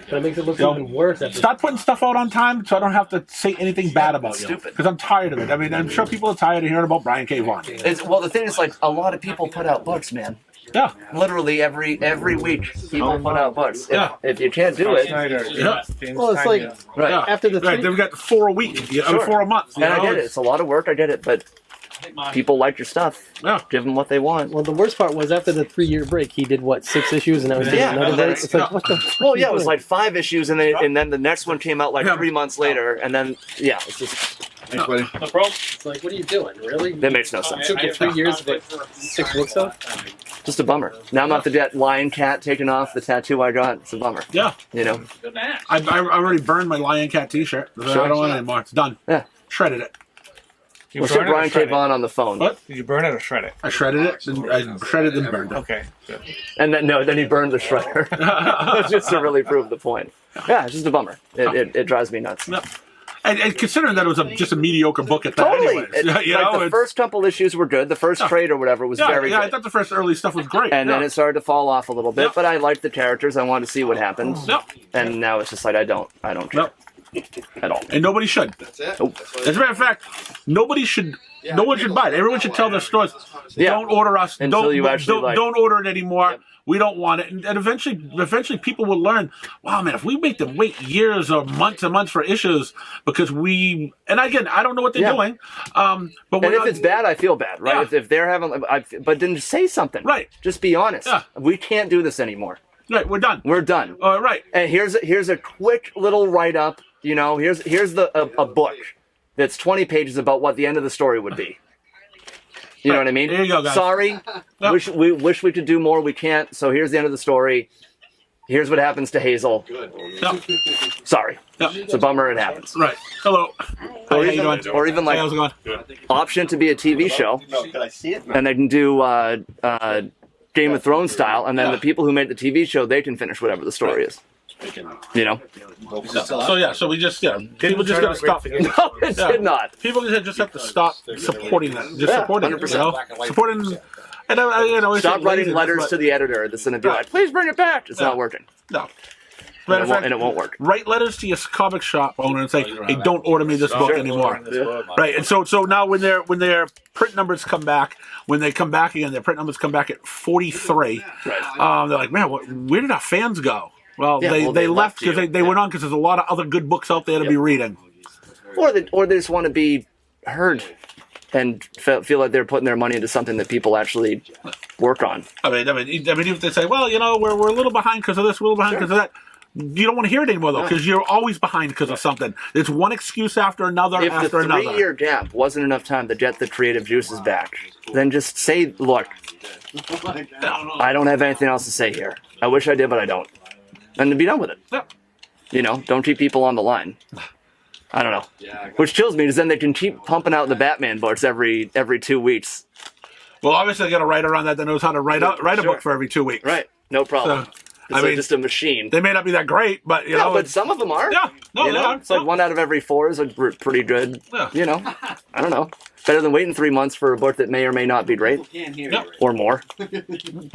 That makes it look even worse. Start putting stuff out on time so I don't have to say anything bad about you. Because I'm tired of it. I mean, I'm sure people are tired of hearing about Brian K. Vaughan. Well, the thing is, like, a lot of people put out books, man. Yeah. Literally every week, people put out books. If you can't do it... Well, it's like after the they've got 4 a week, 4 a month. And I get it. It's a lot of work. I get it. But people like your stuff. Yeah. Give them what they want. Well, the worst part was after the 3-year break, he did, what, 6 issues? And that was another break? It's like, what the fuck? Well, yeah, it was like 5 issues, and then the next one came out like 3 months later, and then, it's just... Thanks, buddy. No problem. It's like, what are you doing? Really? That makes no sense. It took you 3 years to get 6 books out? Just a bummer. Now I'm not to get lion cat taken off the tattoo I got. It's a bummer. Yeah. You know? I already burned my Lion Cat t-shirt. I don't want it anymore. It's done. Yeah. Shredded it. We'll ship Brian K. Vaughan on the phone. What? Did you burn it or shred it? I shredded it. I shredded and burned it. Okay, good. And then he burned the shredder. Just to really prove the point. Yeah, it's just a bummer. It drives me nuts. No. And considering that it was just a mediocre book at that totally. anyways. The first couple issues were good. The first trade or whatever was very good. Yeah, I thought the first early stuff was great. And then it started to fall off a little bit, but I liked the characters. I wanted to see what happened. And now it's just like, I don't care. At all. And nobody should. That's it. Nope. As a matter of fact, no one should buy it. Everyone should tell their stores, don't order us. Don't order it anymore. Yep. We don't want it. And eventually people will learn, wow, man, if we make them wait years or months and months for issues because and again, I don't know what they're doing. But if it's bad, I feel bad, right? Yeah. If they're having, but then say something. Right. Just be honest. Yeah. We can't do this anymore. Right, we're done. We're done. All right. And here's a quick little write-up. You know, here's a book that's 20 pages about what the end of the story would be. You know what I mean? There you go, guys. Sorry. We wish we could do more. We can't. So here's the end of the story. Here's what happens to Hazel. No. Sorry. No. It's a bummer it happens. Right. Hello. Or even like how's it going? Option to be a TV show. Can I see it? And they can do Game of Thrones style, and then the people who made the TV show, they can finish whatever the story is. You know? So we just, people just got to stop. No, it did not. People just have to stop supporting that. Just supporting it, 100%. Supporting, and stop writing letters to the editor that's going to be like, please bring it back. It's not working. No. And it won't work. Write letters to your comic shop owner and say, "Hey, don't order me this book anymore." Right, and so now when their print numbers come back, when they come back again, their print numbers come back at 43. Right. They're like, "Man, where did our fans go?" Well, they left because they went on because there's a lot of other good books out there to be reading. Or they just want to be heard and feel like they're putting their money into something that people actually work on. I mean, if they say, "Well, we're a little behind because of this, we're a little behind because of that." You don't want to hear it anymore, though, because you're always behind because of something. It's one excuse after another If the 3-year gap wasn't enough time to get the creative juices back, then just say, look, I don't have anything else to say here. I wish I did, but I don't. And to be done with it. Yeah. Don't keep people on the line. I don't know. Which kills me, because then they can keep pumping out the Batman books every 2 weeks. Well, obviously, I got a writer on that knows how to write a book for every 2 weeks. Right. No problem. So, It's just a machine. They may not be that great, but but some of them are. Yeah, no, they are. It's like 1 out of every 4 is pretty good. Yeah. I don't know. Better than waiting 3 months for a book that may or may not be great, or more. I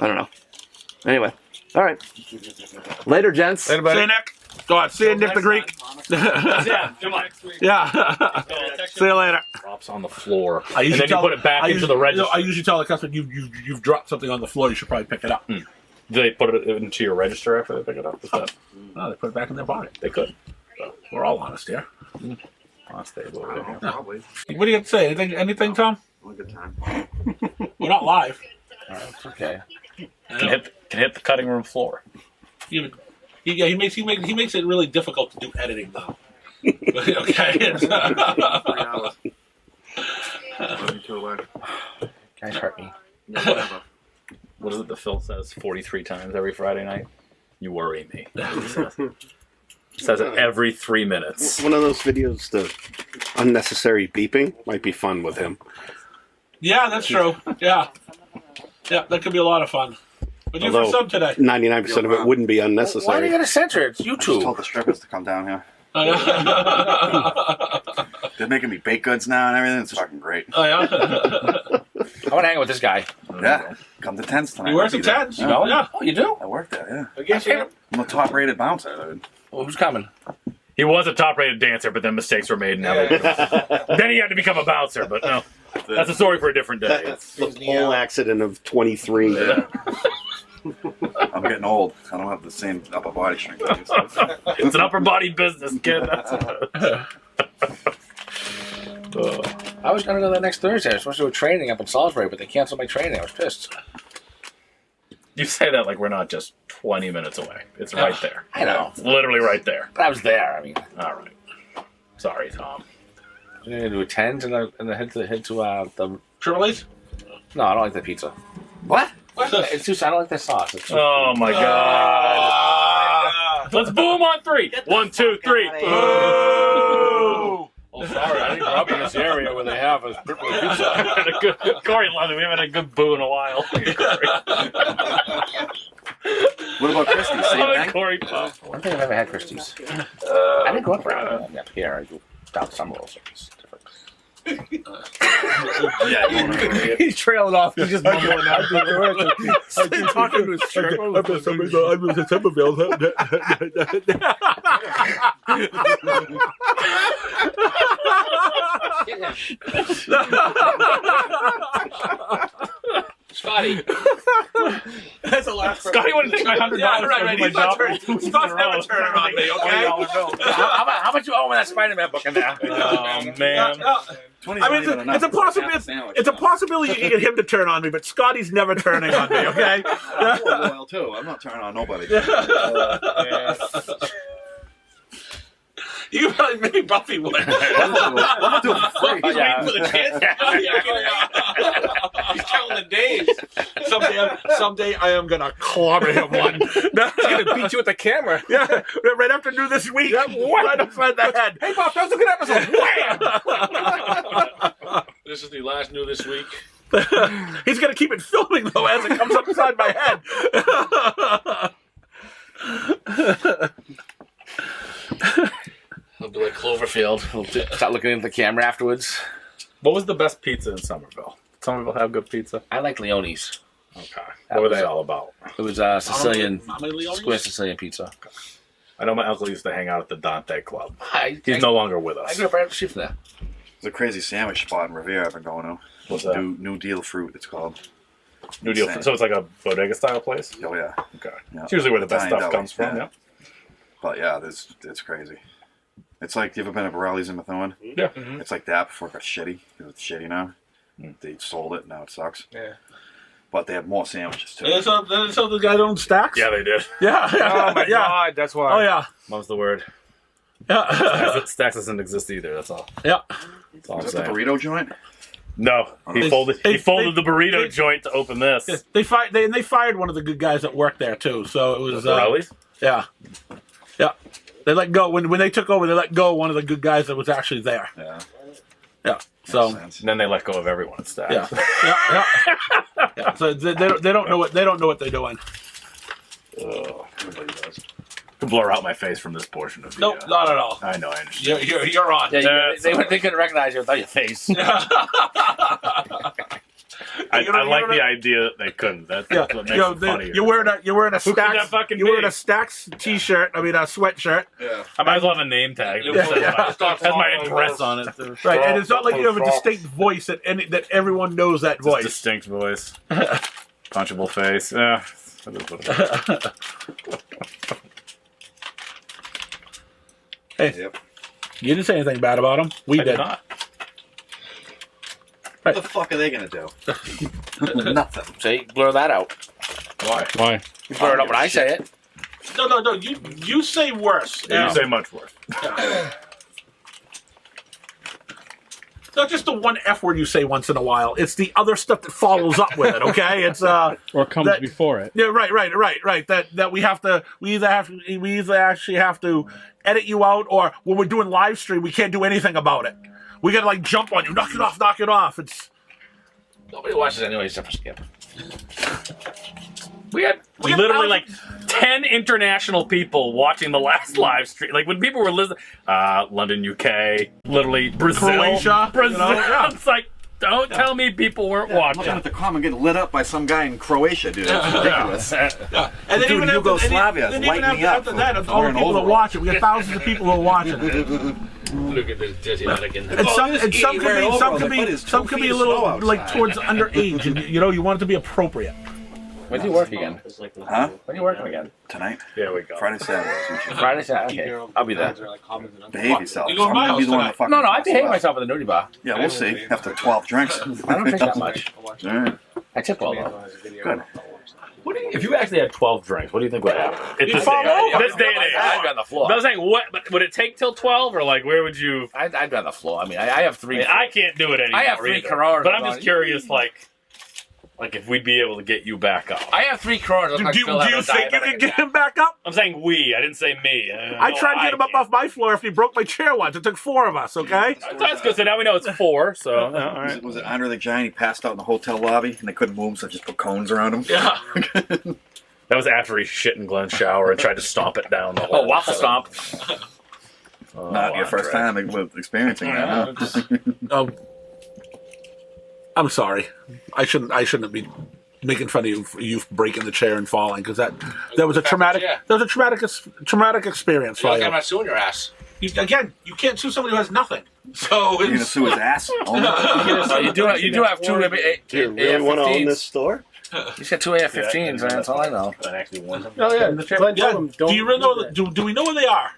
don't know. Anyway, all right. Later, gents. Later, buddy. See you, Nick. Go on. See you, Nick the Greek. Yeah, come on. Yeah. See you later. Drops on the floor. And then you put it back into the register. I usually tell the customer, you've dropped something on the floor. You should probably pick it up. Do they put it into your register after they pick it up? No, they put it back in their pocket. They could. So we're all honest here. Honest, they will. Yeah. Probably. What do you have to say? Anything, Tom? Have a good time. We're not live. All right, it's okay. Can hit the cutting room floor. He makes it really difficult to do editing, though. Okay. 3 hours. Guys hurt me. Whatever. What is it that Phil says 43 times every Friday night? You worry me. He says it every 3 minutes. One of those videos, the unnecessary beeping, might be fun with him. Yeah, that's true. Yeah, that could be a lot of fun. What do you for some today? 99% of it wouldn't be unnecessary. Why do you got to censor it? It's I just YouTube. told the strippers to come down here. Oh, yeah. They're making me baked goods now and everything. It's fucking great. Oh, yeah. I want to hang out with this guy. When are you going? Come to tents tonight. You wear I'll some be there. tents? Yeah. Yeah. Oh, you do? I work there, yeah. I guess you. I'm a top-rated bouncer, dude. Well, who's coming? He was a top-rated dancer, but then mistakes were made. And now then he had to become a bouncer. But no, that's a story for a different day. That's the whole accident of 23. Yeah. I'm getting old. I don't have the same upper body strength. I used to. It's an upper body business, kid. I was going to go there next Thursday. I was supposed to do a training up in Salisbury, but they canceled my training. I was pissed. You say that like we're not just 20 minutes away. It's right there. I know. It's literally right there. But I was there. I mean, All right. Sorry, Tom. I'm going to do a 10 and then head to the. Shirley's? No, I don't like the pizza. What? It's too. I don't like the sauce. It's too, Oh my God. Let's boom on 3. 1, 2, 3. Boo! oh, sorry. I didn't grow up in this area where they have a pizza. Corey loves it. We haven't had a good boo in a while. What about Christie? Same thing? Corey Puff. I don't think I've ever had Christie's. I didn't grow up around up here. I grew down Somerville, so it's different. Yeah, you want to He's trailing off. He's just mumbling out. Talking to his shirt. I was in Somerville. Scotty. That's the last. Scotty wouldn't take my $100. Right. He's not turning. Scott's never turning on me. Okay. How much you owe me that Spider-Man book in there? Oh man. I mean, it's a possibility. It's a possibility you can get him to turn on me, but Scotty's never turning on me. Okay. I'm loyal too. I'm not turning on nobody. You probably maybe Buffy would. I'm doing it for free. He's waiting for the chance. He's counting the days. Someday I am gonna clobber him one. He's gonna beat you with the camera. Yeah, right after New This Week. Right upside the head. Hey, Bob, that was a good episode. Wham! This is the last New This Week. He's gonna keep it filming though as it comes up beside my head. It'll be like Cloverfield. Start looking into the camera afterwards. What was the best pizza in Somerville? Did Somerville have good pizza? I like Leone's. Okay. What were they all about? It was Sicilian, square Sicilian pizza. I know my uncle used to hang out at the Dante Club. He's He's no longer with I us. grew up right up the street from there. There's a crazy sandwich spot in Revere I've been going to. What's that? New Deal Fruit, it's called. New Deal. Insane. So it's like a bodega style place? Oh, yeah. Okay. Yeah. It's usually where the best Italian stuff deli, comes from, yeah. yeah. But yeah, it's crazy. It's like, you ever been to Borelli's in Methuen? Yeah. It's like that before it got shitty. It's shitty now. They sold it, now it sucks. Yeah. But they have more sandwiches too. So the guy owns Stacks? Yeah, they did. Yeah. Oh my yeah. God, that's why. Oh yeah. Mom's the word. Yeah. Stacks doesn't exist either, that's all. Yeah. That's all I'm Is that the saying. burrito joint? No. He They- folded they- the burrito they- joint to open this. They fired one of the good guys that worked there too. So it was Borelli's? yeah. They let go when they took over. They let go of one of the good guys that was actually there. Yeah. Yeah. So Makes sense. And then they let go of everyone at Stacks. yeah. Yeah. So they don't know what they're doing. Ugh. To blur out my face from this portion of the Nope, not at all. I know, I understand. You're on. Yeah, they couldn't recognize you without your face. I like the idea that they couldn't. That's what makes it funny. You're wearing a Who could that Stacks. fucking You're wearing be? a Stacks t-shirt. I mean a sweatshirt. Yeah. I might as well have a name tag. That has my address on it. Right, and it's not like you have a distinct voice that everyone knows that It's a voice. distinct voice. Punchable face. Yeah. That is what it is. Hey, Yep. you didn't say anything bad about him. We I did. did not. What the fuck are they gonna do? Nothing. See, blur that out. Why? Why? You blur it up when I say it. No. You say worse. You say much worse. It's not just the one F word you say once in a while. It's the other stuff that follows up with it. Okay, it's Or comes that- before it. yeah, right. That we either actually have to edit you out, or when we're doing live stream, we can't do anything about it. We gotta like jump on you, knock it off. It's Nobody watches anyway except for Skip. We had We had literally thousands- like 10 international people watching the last live stream. Like when people were listening, London, UK, literally Brazil, Croatia, Brazil. you know, yeah. It's like Don't tell me people weren't I'm looking watching. at the comment getting lit up by some guy in Croatia, dude. It's ridiculous. Yeah. And then Dude, even after, Yugoslavia then is even lighting me up after that, for all the wearing people that overalls. watch it. We got thousands of people who are watching it. Look at this dirty American. And some could Some be a little like towards underage, and you want it to be appropriate. When do you work again? Huh? When are you working again? Tonight? There we go. Friday, Saturday. Friday, Saturday. Okay, I'll be there. Behave yourself. You go to my I'm gonna be house the one tonight. that fucking No, I talks behave loud. myself at the nudie bar. Yeah, we'll see. After 12 drinks. I don't drink that much. All right. I tip well though. Good. If you actually had 12 drinks, what do you think would happen? You'd fall over. This day and age. I'd be on the floor. I was saying, what? But would it take till 12, or like where would you? I'd be on the floor. I mean, I have three. I can't do it anymore. I have 3 either. Coronas But I'm on just it. curious, like if we'd be able to get you back up. I have 3 Coronas. Do you think you can get him back up? I'm saying we. I didn't say me. I tried to get him up off my floor after he broke my chair once. It took 4 of us, okay? That's good. So now we know it's 4. So all right. Was it Andre the Giant? He passed out in the hotel lobby and they couldn't move him, so just put cones around him. Yeah. That was after he shit in Glenn's shower and tried to stomp it down the hole. Oh, waffle stomp. Not your first time experiencing it. Huh? I'm sorry. I shouldn't be making fun of you for breaking the chair and falling, because that was a traumatic traumatic experience for you. I'm not suing your ass. You can't sue somebody who has nothing. So You're gonna sue his ass? You do have 2 Do you really want to own this store? He's got 2 AR-15s, man. That's all I know. Glenn actually won them. Oh yeah, Glenn told him, don't do you really know? Do we know where they are?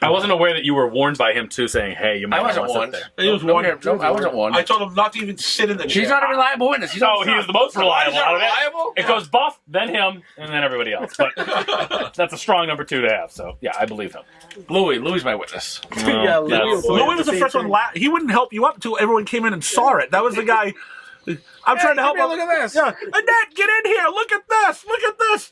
I wasn't aware that you were warned by him too, saying, "Hey, you might I want to wasn't sit warned. there." He was warned. I wasn't warned. I told him not to even sit in the chair. He's not a reliable witness. He's Oh, he is the most reliable out of it. reliable? It goes Buff, then him, and then everybody else. But that's a strong number 2 to have. So yeah, I believe him. Louis my witness. Yeah, that's- Louis was the first one. He wouldn't help you up until everyone came in and saw it. That was the guy. I'm trying to help him. Look at this. Yeah, Annette, get in here. Look at this. Look at this.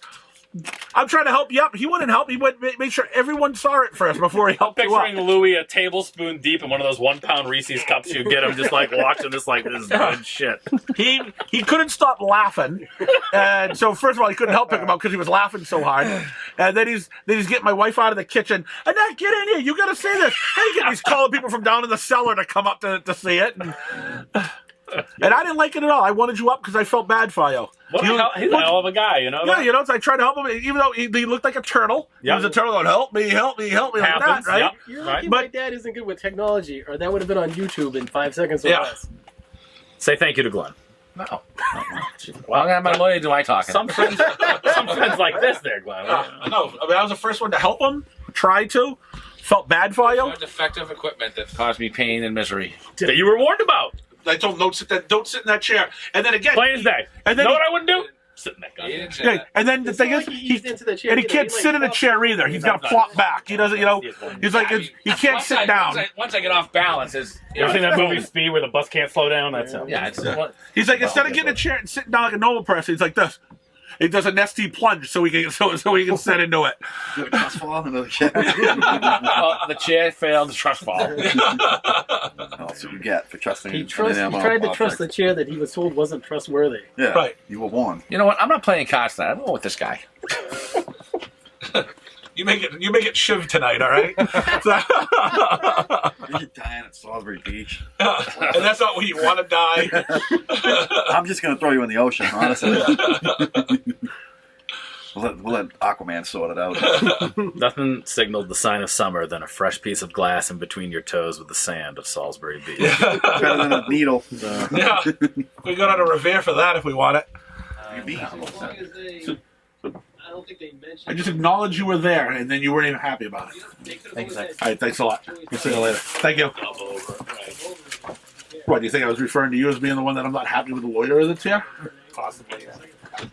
I'm trying to help you up. He wouldn't help. He would make sure everyone saw it first before he helped you up. Picturing Louis a tablespoon deep in one of those 1 pound Reese's cups you get him, just like watching this, like this is good shit. He couldn't stop laughing, and so first of all he couldn't help pick him up because he was laughing so hard, and then he's getting my wife out of the kitchen. Annette, get in here. You got to see this. He's calling people from down in the cellar to come up to see it. And I didn't like it at all. I wanted you up because I felt bad for you. He's a hell of a guy, you know? Yeah, so I tried to help him, even though he looked like a turtle. Yep. He was a turtle going, help me, like Happens, that, right? yep. You're Right. lucky my dad isn't good with technology, or that would have been on YouTube in 5 seconds or Yeah. less. Say thank you to Glenn. No. Well, I'm gonna have my lawyer do my talking. Some friends like this there, Glenn. I know. I mean, I was the first one to help him, tried to, felt bad for you. Defective equipment that caused me pain and misery. That you were warned about. I told him, don't sit in that chair. And then again, Plain as day. And then know he- what I wouldn't do? Sit in that goddamn chair. yeah, and then the thing is, It's not like he eased into the chair and he either. can't He, like, sit in a flopped chair either. He's got to flop back. He doesn't, he's like, he can't sit down. Once I get off balance, is You ever seen that movie Speed where the bus can't slow down? That's him. yeah, it's He's like, instead of getting a chair and sitting down like a normal person, he's like this. He does a nesty plunge so he can sit into it. Did a trust fall into the chair? the chair failed the trust fall. That's what you get for trusting He an tried to inanimate trust the object. chair that he was told wasn't trustworthy. Yeah, Right. You were warned. You know what? I'm not playing cards tonight. I'm going with this guy. You make it Shiv tonight, all right? You're dying at Salisbury Beach. And that's not where you want to die. I'm just gonna throw you in the ocean, honestly. we'll let Aquaman sort it out. Nothing signaled the sign of summer than a fresh piece of glass in between your toes with the sand of Salisbury Beach. Better than a needle. Yeah, we go on a Revere for that if we want it. I don't think they mentioned. I just acknowledge you were there, and then you weren't even happy about it. Thanks. All right, thanks a lot. We'll see you later. Thank you. What, do you think I was referring to you as being the one that I'm not happy with the loiterer that's here? Possibly. Yeah. Do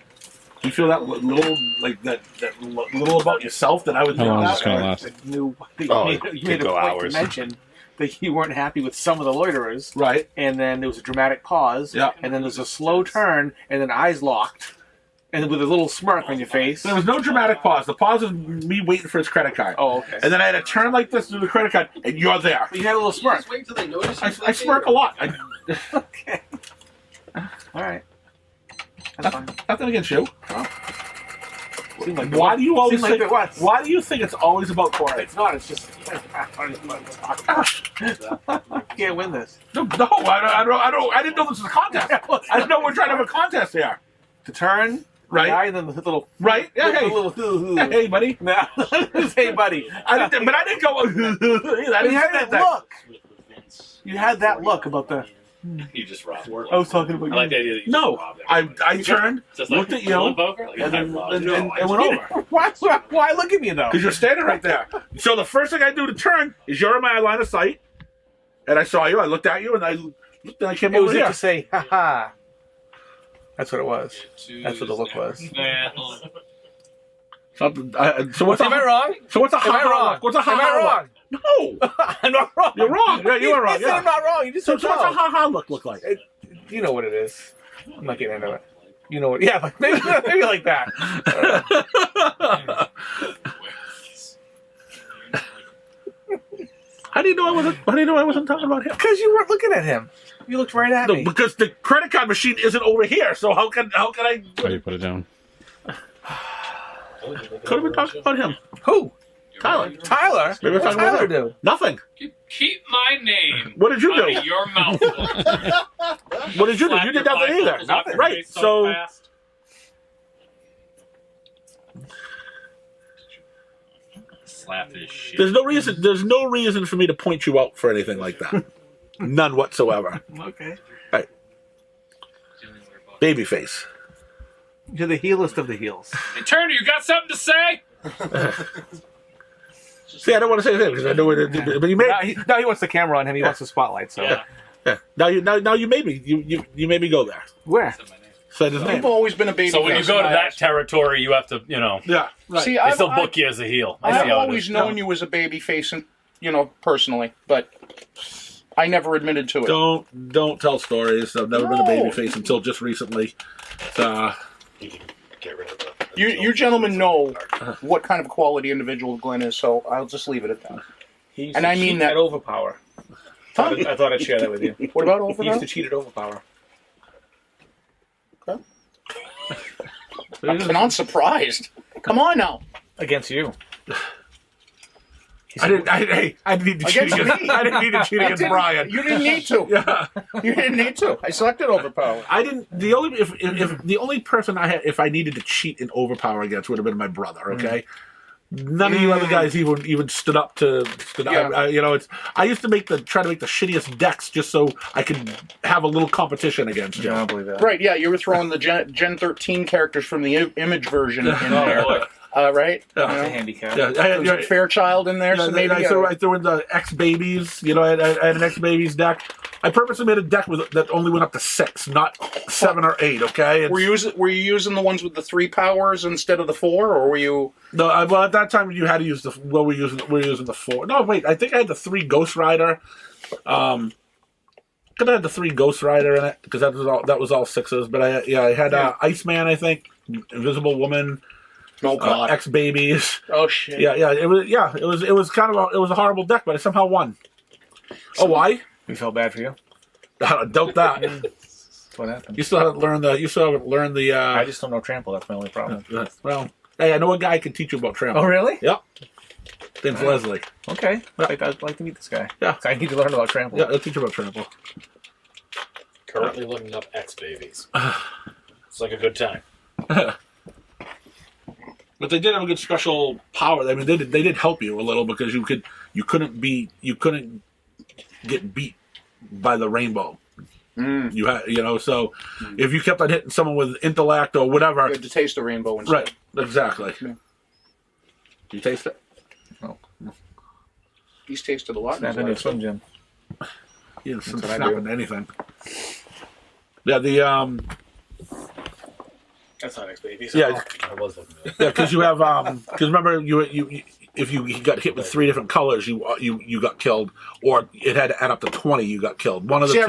you feel that little, like that little about yourself that I would think long is that? this gonna last? You Oh, made, it you could made a go point hours. to mention that you weren't happy with some of the loiterers, Right. and then there was a dramatic pause, Yeah. and then there's a slow turn, and then eyes locked, and with a little smirk on your face. There was no dramatic pause. The pause was me waiting for his credit card. Oh, okay. And then I had to turn like this to the credit card, and you're there. You had a little smirk. Just wait till they notice. I smirk a lot. Okay. All right. That's fine. Nothing against you. Seemed like Why do you always seemed like think? it was. Why do you think it's always about Corey? It's not. It's just. You can't win this. No, I didn't know this was a contest. I didn't know we're trying to have a contest here. To turn, Right. guy, and then the little, Right? Yeah, the hey. little hoo-hoo. Hey, buddy. Nah, hey, buddy. I didn't go. I You didn't had say that look. You had that look about the. You just robbed. I was talking about I like the idea that you No, just robbed it. I turned, Just like looked at you, pulling poker? Like, and I then robbed and, you. and, and went over. Why look at me though? Because you're standing right there. So the first thing I do to turn is you're in my line of sight, and I saw you. I looked at you, and I looked, and I came It over was it here. to say, haha. That's what it was. That's what the look was. So what's Am I wrong? So what's a Am I ha-ha wrong? look? What's a Am ha-ha I wrong? look? No, I'm not wrong. you're wrong. Yeah, you are wrong. You said Yeah. I'm not wrong. You just So said what's a no. ha-ha look like? You know what it is. I'm not getting into it. You know what? Yeah, like maybe like that. How do you know I wasn't talking about him? Because you weren't looking at him. You looked right at No, me. because the credit card machine isn't over here. So how can I? How do you put it down? Could have been talking about him. Who? Tyler. Tyler? Maybe we're What talking did about Tyler him. do? Nothing. Keep my name What did you out do? of your mouth. What did you do? You did nothing either. Nothing. Right. So Slap his shit. there's no reason for me to point you out for anything like that. None whatsoever. Okay. Right. Babyface. You're the heelest of the heels. Hey, Turner, you got something to say? See, I don't want to say anything because I know it. But you made. Now he wants the camera on him. He wants the spotlight. So Yeah. Yeah. Now you made me. You made me go there. where? Said his name. I've always been a baby. So when you go to that territory, you have to, Yeah. Right. See, they I've, still book you as a heel. I I've see how it always is. known you as a baby face, and personally, but I never admitted to it. Don't tell stories. I've never been a No. babyface until just recently. Get rid of the. You gentlemen know what kind of quality individual Glenn is, so I'll just leave it at that. And I mean that. At Overpower. Huh? I thought I'd share that with you. What about He used Overpower? to cheat at Overpower. I'm not surprised. Come on now. Against you. I didn't need to cheat Against against. me. I didn't need to cheat against Brian. You didn't need to. Yeah. You didn't need to. I selected Overpower. I didn't. The only if the only person I had if I needed to cheat in Overpower against would have been my brother. Okay. None of you other guys even stood up to. Yeah. I used to try to make the shittiest decks just so I could have a little competition against you. I don't believe that. Right, yeah, you were throwing the Gen 13 characters from the image version in there. Right? That's a handicap. Yeah, I had, Some Fairchild in there, so maybe. I threw in the X Babies. I had an X Babies deck. I purposely made a deck that only went up to 6, not 7 or 8. Okay. Were you using the ones with the 3 powers instead of the 4, or were you? No, well at that time you had to use the. Well, we're using the 4. No, wait. I think I had the 3 Ghost Rider. Could have had the 3 Ghost Rider in it because that was all 6s. But I had Iceman. I think Invisible Woman. Oh God. X Babies. Oh shit. It was kind of a horrible deck, but I somehow won. Oh, why? We felt bad for you. I doubt that. That's what happened. You still haven't learned the. I just don't know trample. That's my only problem. Well, hey, I know a guy can teach you about trample. Oh, really? Yep. Name's Leslie. Okay. I'd like to meet this guy. Yeah. I need to learn about trample. Yeah, he'll teach you about trample. Currently looking up X babies. It's like a good time. But they did have a good special power. I mean, they did help you a little because you couldn't get beat by the rainbow. You had so if you kept on hitting someone with intellect or whatever, You had to taste the rainbow instead. right? Exactly. Yeah. Do you taste it? No. He's tasted a lot. Snap in into a his swim life. gym. You what I snap do. into anything. Yeah, the That's not X baby. yeah, I was looking at yeah, because you have because remember you if you got hit with 3 different colors, you got killed, or it had to add up to 20, you got killed. One of the See, two.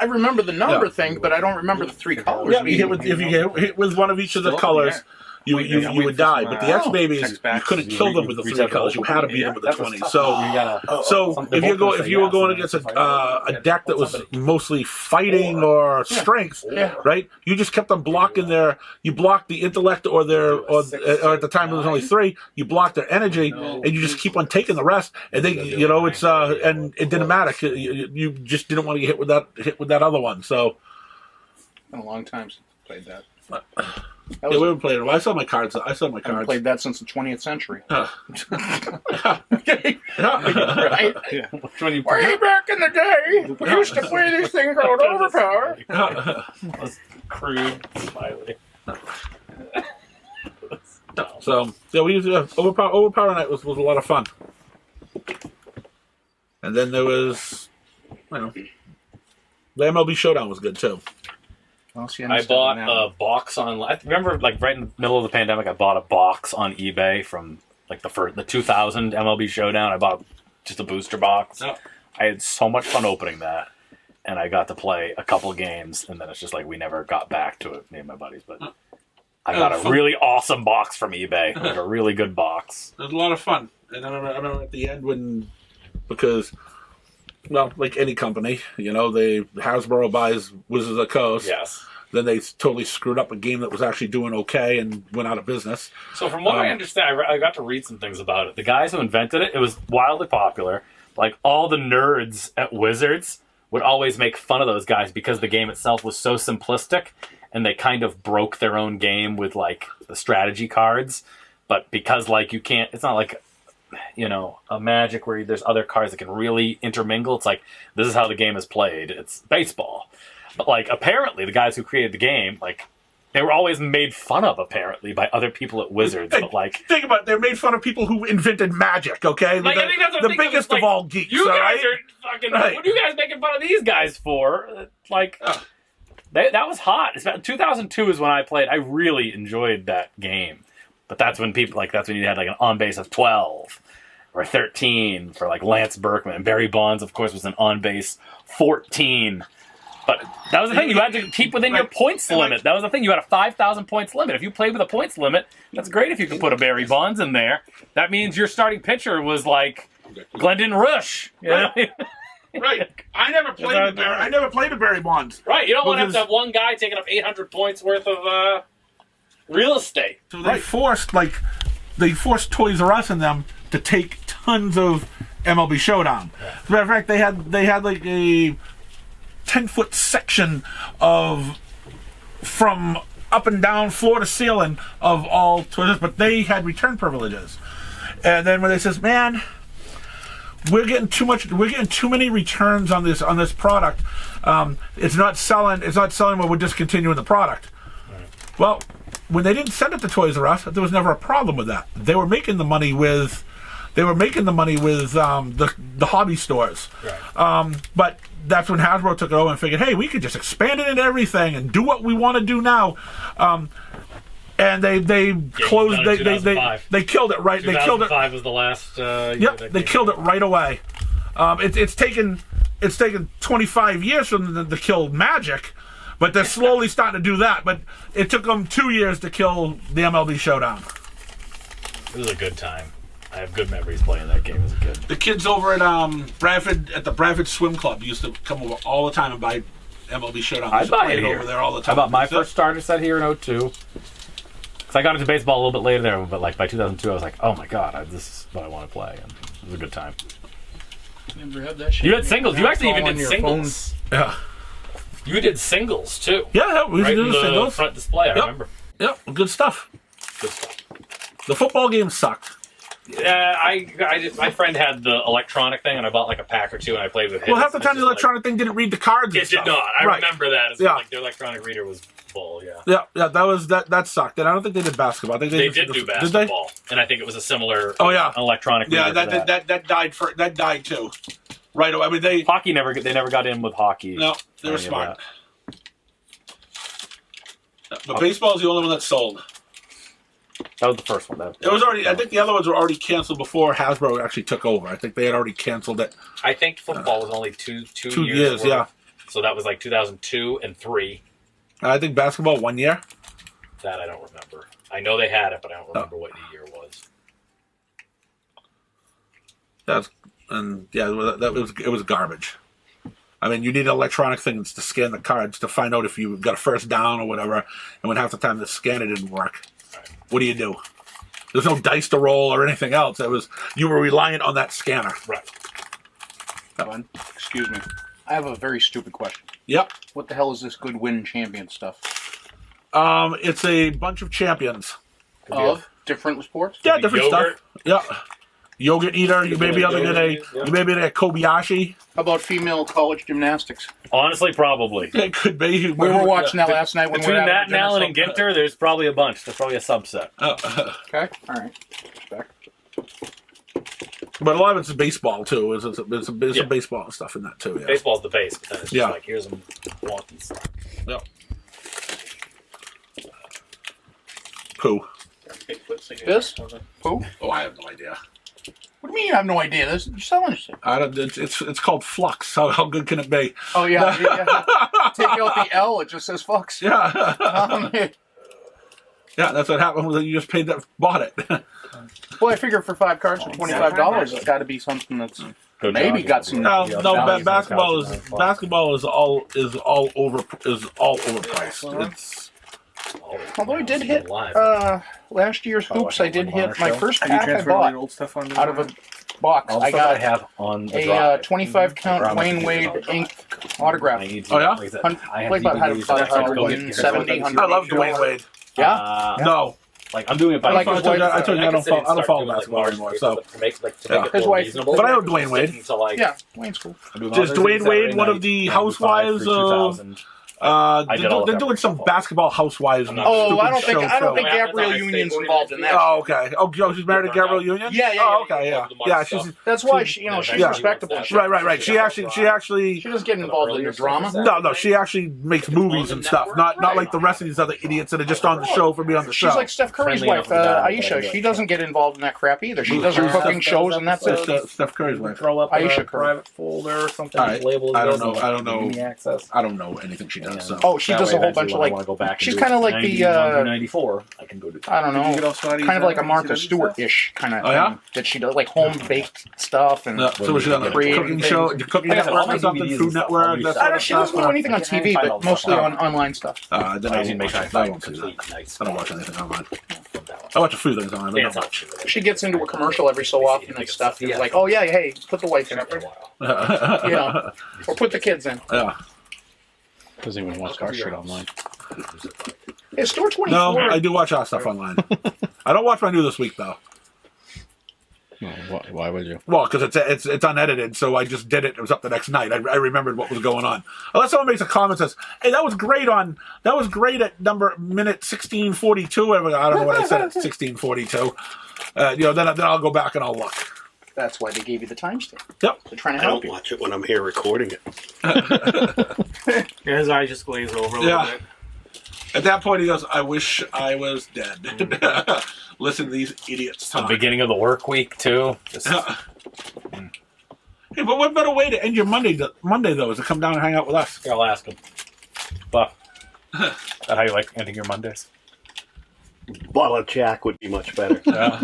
I remember the number Yeah. thing, but I don't remember the 3 colors. Yeah, if you hit with one of each of the colors, you Wait, you would die. But the X babies, Text backs, you couldn't you kill re- them with the reach 3 out to colors. You had to beat them with the That was 20. tough. So You gotta. so They're if you both go gonna if say you were yes, going and then against it's like, a deck that was mostly fighting or strength, right? You just kept them blocking their. You blocked the intellect or or at the time it was only 3. You blocked their energy, and you just keep on taking the rest. And they, it's and it didn't matter. You just didn't want to get hit with that other one. So Been a long time since I played that. yeah, we haven't played it. I saw my cards. I saw my I haven't cards. played that since the 20th century. Yeah. Right? Yeah. Way back in the day, we used to play this thing called Overpower. Crude smiley. So yeah, we used Overpower night was a lot of fun. And then there was, the MLB Showdown was good too. I bought a box on. I remember, like right in the middle of the pandemic, I bought a box on eBay from like the 2000 MLB Showdown. I bought just a booster box. Oh. I had so much fun opening that, and I got to play a couple games, and then it's just like we never got back to it, me and my buddies. But I got a really awesome box from eBay, like a really good box. It was a lot of fun. And I remember at the end because, well, like any company, Hasbro buys Wizards of the Coast. Yes. Then they totally screwed up a game that was actually doing okay and went out of business. So from what I understand, I got to read some things about it. The guys who invented it, it was wildly popular. Like all the nerds at Wizards would always make fun of those guys because the game itself was so simplistic, and they kind of broke their own game with like the strategy cards. But because like you can't, it's not like a Magic where there's other cards that can really intermingle. It's like this is how the game is played. It's baseball. But like apparently the guys who created the game, like they were always made fun of apparently by other people at Wizards. Hey, but like think about it, they're made fun of people who invented Magic. Okay, Like, I think that's what the I'm thinking, biggest like, of all geeks. you all guys right? are fucking. Right. What are you guys making fun of these guys for? Like that was hot. It's about 2002 is when I played. I really enjoyed that game. But that's when that's when you had like an on base of 12 or 13 for like Lance Berkman. And Barry Bonds, of course, was an on base 14. But that was the thing. You had to keep within your points limit. That was the thing. You had a 5,000 points limit. If you played with a points limit, that's great if you could put a Barry Bonds in there. That means your starting pitcher was like Glendon Rush. You know? Right. I never played a Barry Bonds. Right. You don't want to have one guy taking up 800 points worth of real estate. So they forced Toys R Us and them to take tons of MLB Showdown. As a matter of fact, they had like a 10-foot section from up and down, floor to ceiling of all Toys, but they had return privileges. And then when they says, "Man, we're getting too many returns on this product. It's not selling. Well, we're discontinuing the product." Right. Well, when they didn't send it to Toys R Us, there was never a problem with that. They were making the money with the hobby stores. Right. But that's when Hasbro took it over and figured, hey, we could just expand it into everything and do what we want to do now. And they closed. They killed it right. 2005 was the last. They killed it right away. It's taken 25 years for them to kill Magic, but they're slowly starting to do that. But it took them 2 years to kill the MLB Showdown. It was a good time. I have good memories playing that game as a kid. The kids over at Bradford, at the Bradford Swim Club, used to come over all the time and buy MLB Showdown. I buy it here over there all the time. I bought my first starter set here in 02. Because I got into baseball a little bit later there, but like by 2002, I was like, oh my god, this is what I want to play. And it was a good time. Never had that shit. You had singles. You actually even did singles. Yeah. You did singles too. Yeah, we right did in the singles. front display. I remember. Yep, good stuff. Good stuff. The football game sucked. My friend had the electronic thing, and I bought like a pack or two, and I played with him. Well, half the time the electronic thing didn't read the cards. It did not. I remember that. It's like the electronic reader was full. Yeah. Yeah. That sucked. And I don't think they did basketball. I think they did do basketball, and I think it was a similar. Electronic. Yeah, reader that died too. Right away. I mean, hockey never got in with hockey. No, they were smart. But baseball is the only one that sold. That was the first one. It was already. I think the other ones were already canceled before Hasbro actually took over. I think they had already canceled it. I think football was only two years. Yeah. So that was like 2002 and 3. I think basketball 1 year. That I don't remember. I know they had it, but I don't remember what the year was. It was garbage. I mean, you need electronic things to scan the cards to find out if you got a first down or whatever. And when half the time the scanner didn't work, what do? There's no dice to roll or anything else. You were reliant on that scanner. Right. Excuse me. I have a very stupid question. Yep. What the hell is this good win champion stuff? It's a bunch of champions Of different sports? Yeah, different yogurt. stuff. Yeah. Yogurt eater. You may be able to get a Kobayashi. How about female college gymnastics? Honestly, probably. It could be. We were watching that last night when we Between were having that and dinner Allen and sometime. Ginter, there's probably a bunch. There's probably a subset. Okay, all right. Respect. But a lot of it's baseball too. It's a baseball and stuff in that too. Yeah. Baseball's the base, but then it's just like, here's some wonky stuff. Yep. Pooh. This? Pooh? Oh, I have no idea. What do you mean you have no idea? This you're selling this shit. I don't. It's called Flux. How good can it be? Oh yeah. Take out the L. It just says fucks. Yeah. Yeah, that's what happened. Was you just bought it. Well, I figure for 5 cards for $25, it's got to be something that's maybe got some. No, basketball is all overpriced. It's Although I did hit last year's hoops, I did hit my first pack I bought out of a box. I got have on the a 25 count Dwayne Wade ink autograph. Oh yeah, Played about 170. I love Dwayne Wade. Yeah. No. Like I'm doing it by Like his wife- I told you I don't follow basketball anymore. So to make His wife- but I know Dwayne Wade. Yeah, Dwayne's cool. Is Dwayne Wade one of the housewives of? They're doing some basketball housewives. Oh, I don't think Gabrielle Union's involved in that. Oh, okay. Oh, she's married to Gabrielle Union. Yeah. Oh, okay, yeah. She's That's why she's respectable. right. She actually. She doesn't get involved in the drama. No. She actually makes movies and stuff. Not like the rest of these other idiots that are just on the show for being on the show. She's like Steph Curry's wife, Aisha. She doesn't get involved in that crap either. She does her cooking shows and that's it. Steph Curry's wife. throw up Aisha a private folder or something. All right. Labeled I don't as know. I don't know. community access. I don't know anything she does. So. Oh, she does a whole bunch of like. She's kind of like the. 94. I can go to. I don't know. Kind of like a Martha Stewart-ish kind of. Oh, yeah? thing that she does like home baked stuff and. So was she on the creating cooking things. show, the Cooking Like I said, all Network my or something, DVDs Food and stuff, Network? I'll That use sort of She doesn't stuff? do anything on TV, but mostly on online stuff. Then I won't see that. I don't watch anything online. I watch a few things online. Yeah, But it's not She gets into a commercial every so often and stuff. It's like, oh yeah, hey, put the wife in it, you know, or put the kids in. yeah. Doesn't even watch our shit online. Hey, Store 24. No, I do watch our stuff online. I don't watch my new this week though. Why would you? Well, because it's unedited, so I just did it. It was up the next night. I remembered what was going on. Unless someone makes a comment that says, "Hey, that was great at minute 16:42." I don't know what I said at 16:42. Then I'll go back and I'll look. That's why they gave you the timestamp. Yep. They're trying to I help don't you. watch it when I'm here recording it. His eye just glaze over a little Yeah. bit. At that point, he goes, "I wish I was dead." Listen to these idiots The talk. beginning of the work week too. Just, Hey, but what better way to end your Monday though is to come down and hang out with us? I'll ask him. Buff. Is that how you like ending your Mondays? Bottle of Jack would be much better. Yeah.